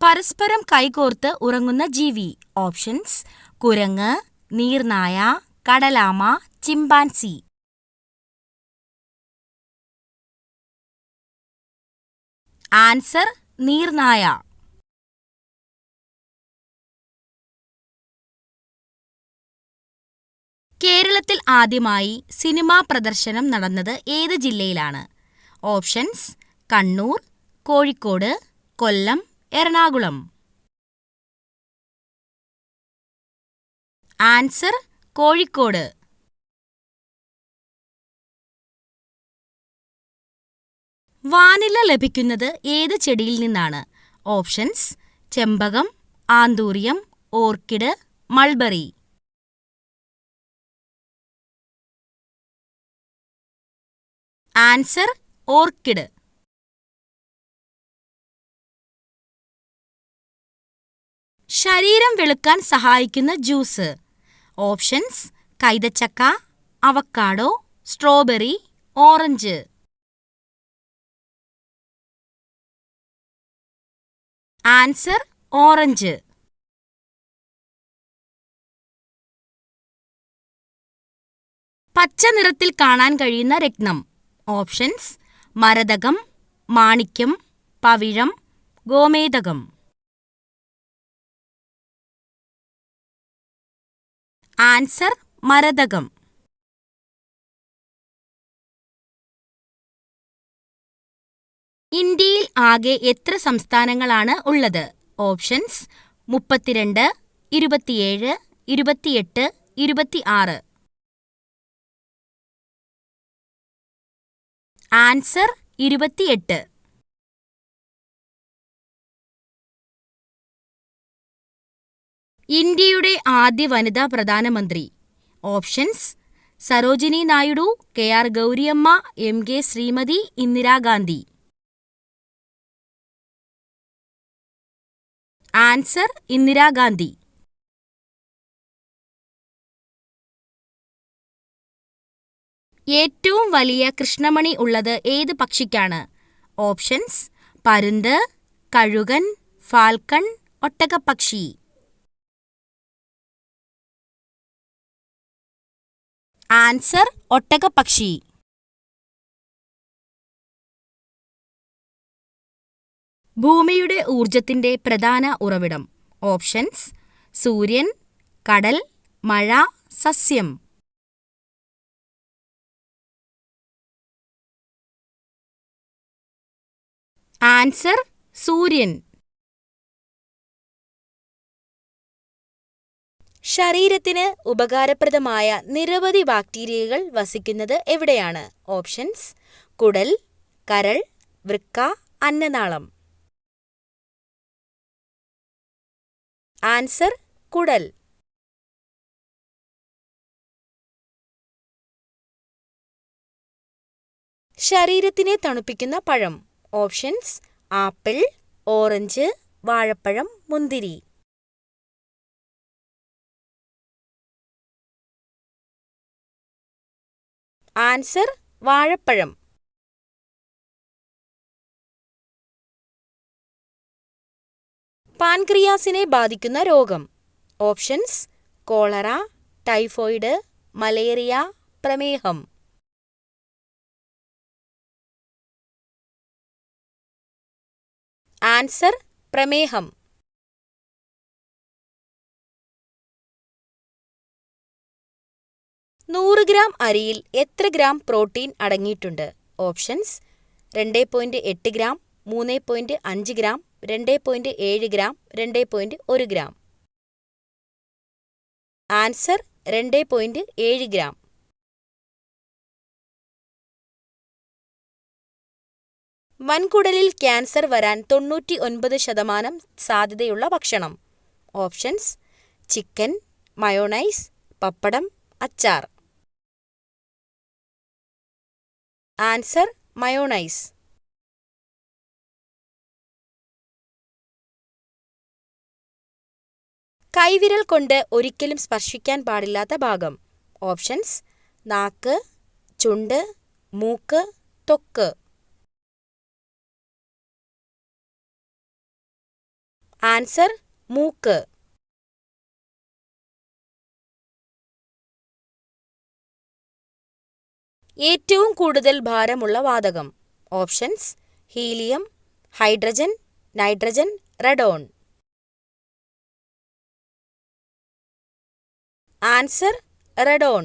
പരസ്പരം കൈകോർത്ത് ഉറങ്ങുന്ന ജീവി. ഓപ്ഷൻസ്: കുരങ്ങ്, നീർനായ, കടലാമ, ചിമ്പാൻസി. ആൻസർ: നീർനായ. കേരളത്തിൽ ആദ്യമായി സിനിമാ പ്രദർശനം നടന്നത് ഏത് ജില്ലയിലാണ്? ഓപ്ഷൻസ്: കണ്ണൂർ, കോഴിക്കോട്, കൊല്ലം, എറണാകുളം. ആൻസർ: കോഴിക്കോട്. വാനില ലഭിക്കുന്നത് ഏത് ചെടിയിൽ നിന്നാണ്? Options: ചെമ്പകം, anthurium, orchid, mulberry. Answer: orchid. ശരീരം വെളുക്കാൻ സഹായിക്കുന്ന juice. Options: കൈതച്ചക്ക, avocado, strawberry, orange. Answer: orange. പച്ച നിറത്തിൽ കാണാൻ കഴിയുന്ന രത്നം. ഓപ്ഷൻസ്: മരതകം, മാണിക്യം, പവിഴം, ഗോമേതകം. ആൻസർ: മരതകം. ഇന്ത്യയിൽ ആകെ എത്ര സംസ്ഥാനങ്ങളാണ് ഉള്ളത്? ഓപ്ഷൻസ്: 32, 27, 28, 26. ആൻസർ: 28. ഇന്ത്യയുടെ ആദ്യ വനിതാ പ്രധാനമന്ത്രി. Options: Sarojini Naidu, K R. Gouriamma, MK. Shrimati, Indira Gandhi. Answer: Indira Gandhi. ഏറ്റവും വലിയ കൃഷ്ണമണി ഉള്ളത് ഏത് പക്ഷിക്കാണ്? ഓപ്ഷൻസ്: പരുന്ത്, കഴുകൻ, ഫാൽക്കൺ, ഒട്ടകപ്പക്ഷി. ആൻസർ: ഒട്ടകപ്പക്ഷി. ഭൂമിയുടെ ഊർജത്തിന്റെ പ്രധാന ഉറവിടം. ഓപ്ഷൻസ്: സൂര്യൻ, കടൽ, മഴ, സസ്യം. ആൻസർ: സൂര്യൻ. ശരീരത്തിന് ഉപകാരപ്രദമായ നിരവധി ബാക്ടീരിയകൾ വസിക്കുന്നത് എവിടെയാണ്? ഓപ്ഷൻസ്: കുടൽ, കരൾ, വൃക്ക, അന്നനാളം. ആൻസർ: കുടൽ. ശരീരത്തിനെ തണുപ്പിക്കുന്ന പഴം. ഓപ്ഷൻസ്: ആപ്പിൾ, ഓറഞ്ച്, വാഴപ്പഴം, മുന്തിരി. ആൻസർ: വാഴപ്പഴം. പാൻക്രിയാസിനെ ബാധിക്കുന്ന രോഗം. ഓപ്ഷൻസ്: കോളറ, ടൈഫോയിഡ്, മലേറിയ, പ്രമേഹം. ആൻസർ: പ്രമേഹം. നൂറ് ഗ്രാം അരിയിൽ എത്ര ഗ്രാം പ്രോട്ടീൻ അടങ്ങിയിട്ടുണ്ട്? Options: 2.8 gram, 3.5 gram, 2.7 gram, 2.1 gram. Answer: 2.7 gram. വൻകുടലിൽ ക്യാൻസർ വരാൻ 99% സാധ്യതയുള്ള ഭക്ഷണം. ഓപ്ഷൻസ്: ചിക്കൻ, മയോണൈസ്, പപ്പടം, അച്ചാർ. Answer: mayonnaise. കൈവിരൽ കൊണ്ട് ഒരിക്കലും സ്പർശിക്കാൻ പാടില്ലാത്ത ഭാഗം. ഓപ്ഷൻസ്: നാക്ക്, ചുണ്ട്, മൂക്ക്, ത്വക്ക്. ആൻസർ മൂക്ക്. ഏറ്റവും കൂടുതൽ ഭാരമുള്ള വാതകം. Options: helium, hydrogen, nitrogen, റെഡോൺ. Answer റെഡോൺ.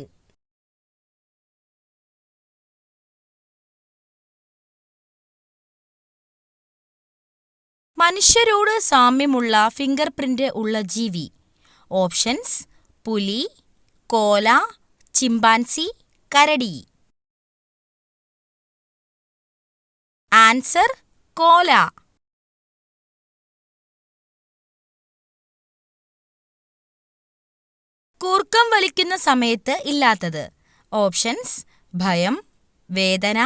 മനുഷ്യരോട് സാമ്യമുള്ള ഫിംഗർ പ്രിന്റ് ഉള്ള ജീവി. ഓപ്ഷൻസ്: പുലി, കോല, ചിമ്പാൻസി, കരടി. ആൻസർ കോല. കൂർക്കം വലിക്കുന്ന സമയത്ത് ഇല്ലാത്തത്. ഓപ്ഷൻസ്: ഭയം, വേദന,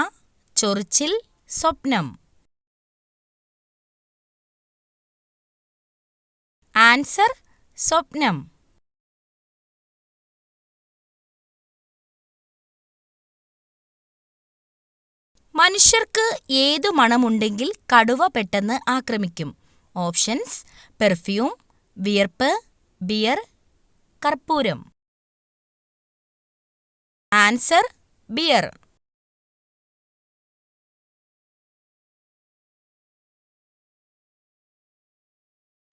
ചൊറിച്ചിൽ, സ്വപ്നം. ആൻസർ സ്വപ്നം. മനുഷ്യർക്ക് ഏതു മണമുണ്ടെങ്കിൽ കടുവ പെട്ടെന്ന് ആക്രമിക്കും? ഓപ്ഷൻസ്: പെർഫ്യൂം, വിയർപ്പ്, ബിയർ, കർപ്പൂരം. Answer beer.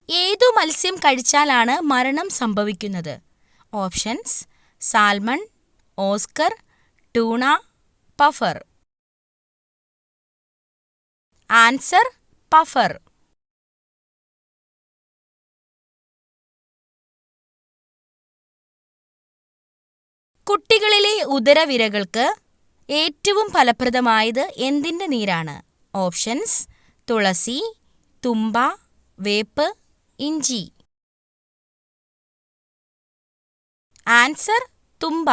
ഏതു മത്സ്യം കഴിച്ചാലാണ് മരണം സംഭവിക്കുന്നത്? Options: salmon, Oscar, tuna, puffer. Answer puffer. കുട്ടികളിലെ ഉദരവിരകൾക്ക് ഏറ്റവും ഫലപ്രദമായത് എന്തിൻ്റെ നീരാണ്? ഓപ്ഷൻസ്: തുളസി, തുമ്പ, വേപ്പ്, ഇഞ്ചി. ആൻസർ തുമ്പ.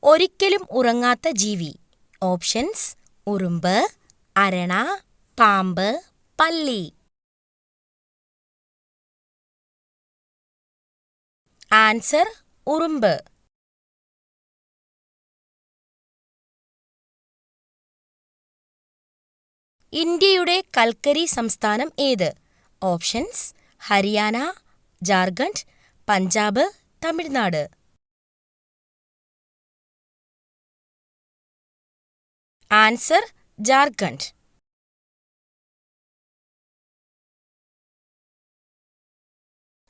ഒരിക്കലും ഉറങ്ങാത്ത ജീവി. ഓപ്ഷൻസ്: ഉറുമ്പ്, അരണ, പാമ്പ്, പല്ലി. ആൻസർ ഉറുമ്പ്. ഇന്ത്യയുടെ കൽക്കരി സംസ്ഥാനം ഏത്? ഓപ്ഷൻസ്: ഹരിയാന, ജാർഖണ്ഡ്, പഞ്ചാബ്, തമിഴ്നാട്. ആൻസർ ജാർഖണ്ഡ്.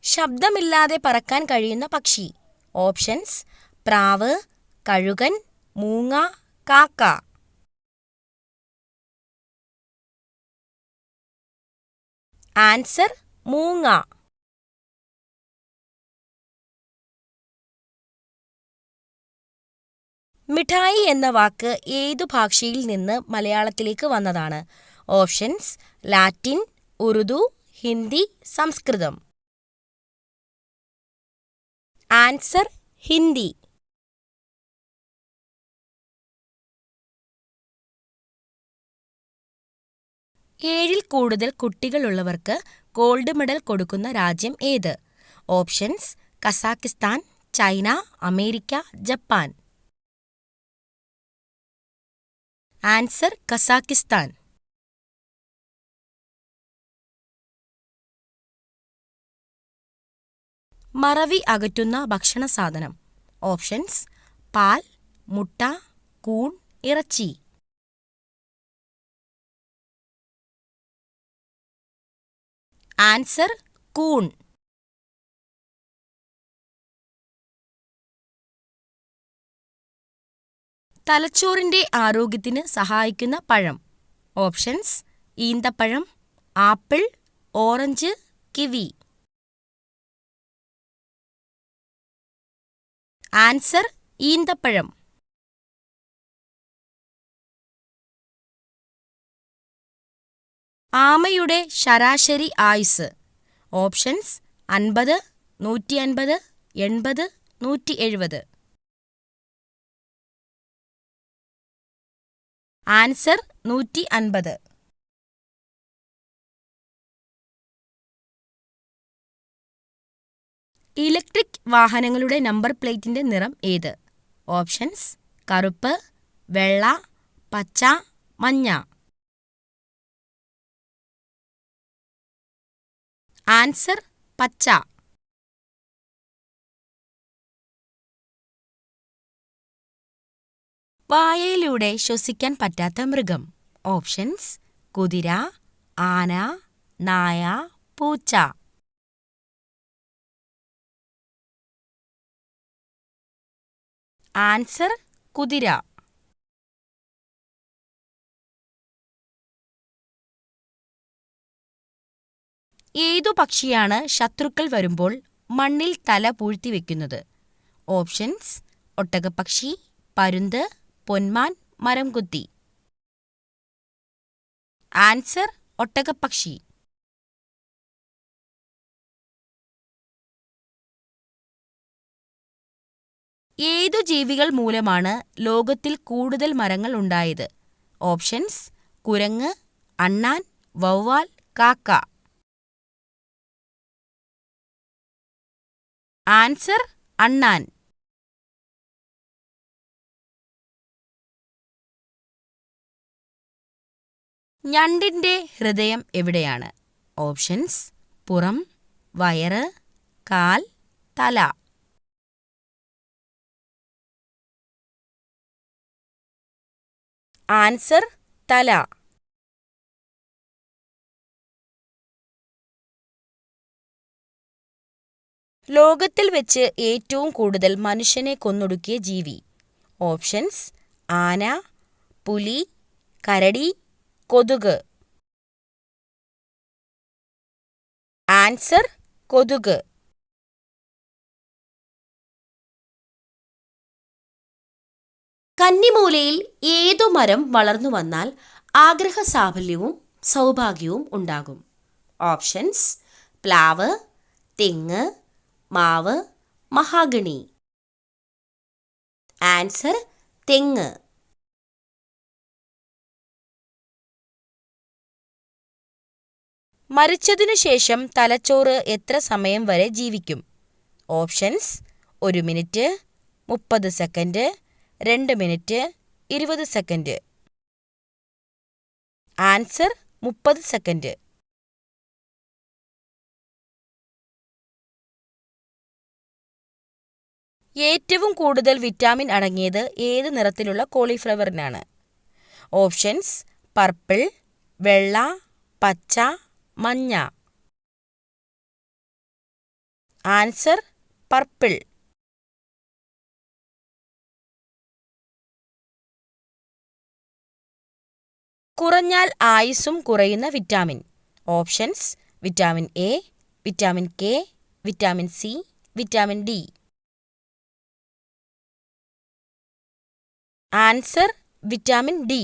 ശബ്ദമില്ലാതെ പറക്കാൻ കഴിയുന്ന പക്ഷി. ഓപ്ഷൻസ്: പ്രാവ്, കഴുകൻ, മൂങ്ങ, കാക്ക. ആൻസർ മൂങ്ങ. മിഠായി എന്ന വാക്ക് ഏതു ഭാഷയിൽ നിന്ന് മലയാളത്തിലേക്ക് വന്നതാണ്? ഓപ്ഷൻസ്: ലാറ്റിൻ, ഉറുദു, ഹിന്ദി, സംസ്കൃതം. ആൻസർ ഹിന്ദി. ഏഴിൽ കൂടുതൽ കുട്ടികളുള്ളവർക്ക് ഗോൾഡ് മെഡൽ കൊടുക്കുന്ന രാജ്യം ഏത്? Options: Kazakhstan, China, America, Japan. Answer Kazakhstan. മറവി അകറ്റുന്ന ഭക്ഷണ സാധനം. ഓപ്ഷൻസ്: പാൽ, മുട്ട, കൂൺ, ഇറച്ചി. ആൻസർ കൂൺ. തലച്ചോറിന്റെ ആരോഗ്യത്തിന് സഹായിക്കുന്ന പഴം. ഓപ്ഷൻസ്: ഈന്തപ്പഴം, ആപ്പിൾ, ഓറഞ്ച്, കിവി. ആൻസർ ഈന്തപ്പഴം. ആമയുടെ ശരാശരി ആയുസ്. ഓപ്ഷൻസ്: 50, 150, 80, 170. ആൻസർ 150. ഇലക്ട്രിക് വാഹനങ്ങളുടെ നമ്പർ പ്ലേറ്റിന്റെ നിറം ഏത്? ഓപ്ഷൻസ്: കറുപ്പ്, വെള്ള, പച്ച, മഞ്ഞ. ആൻസർ പച്ച. വായയിലൂടെ ശ്വസിക്കാൻ പറ്റാത്ത മൃഗം. ഓപ്ഷൻസ്: കുതിര, ആന, നായ, പൂച്ച. ആൻസർ കുതിര. ഏതു പക്ഷിയാണ് ശത്രുക്കൾ വരുമ്പോൾ മണ്ണിൽ തല പൂഴ്ത്തിവെക്കുന്നത്? ഓപ്ഷൻസ്: ഒട്ടകപ്പക്ഷി, പരുന്ത്, പൊന്മാൻ, മരംകൊത്തി. ആൻസർ ഒട്ടകപ്പക്ഷി. ഏതു ജീവികൾ മൂലമാണ് ലോകത്തിൽ കൂടുതൽ മരങ്ങൾ ഉണ്ടായത്? ഓപ്ഷൻസ്: കുരങ്ങ്, അണ്ണാൻ, വവ്വാൽ, കാക്ക. ആൻസർ അണ്ണാൻ. ഞണ്ടിന്റെ ഹൃദയം എവിടെയാണ്? ഓപ്ഷൻസ്: പുറം, വയറ്, കാൽ, തല. ആൻസർ തല. ലോകത്തിൽ വെച്ച് ഏറ്റവും കൂടുതൽ മനുഷ്യനെ കൊന്നൊടുക്കിയ ജീവി? ഓപ്ഷൻസ്: ആന, പുലി, കരടി, കൊതുക്. ആൻസർ കൊതുക്. കന്നിമൂലയിൽ ഏതു മരം വളർന്നു വന്നാൽ ആഗ്രഹസാഫല്യവും സൗഭാഗ്യവും ഉണ്ടാകും? ഓപ്ഷൻസ്: പ്ലാവ്, തെങ്ങ്, മാവ്, മഹാഗണി. ആൻസർ തെങ്ങ്. മരിച്ചതിനു ശേഷം തലച്ചോറ് എത്ര സമയം വരെ ജീവിക്കും? Options: 1 minute, 30 second, 2 minute, 20 second. Answer 30 second. ഏറ്റവും കൂടുതൽ വിറ്റാമിൻ അടങ്ങിയത് ഏത് നിറത്തിലുള്ള കോളിഫ്ലവറിനാണ്? ഓപ്ഷൻസ്: പർപ്പിൾ, വെള്ള, പച്ച, മഞ്ഞ. Answer purple. കുറഞ്ഞാൽ ആയുസ്സും കുറയുന്ന vitamin? Options: vitamin A, vitamin K, vitamin C, vitamin D. Answer vitamin D.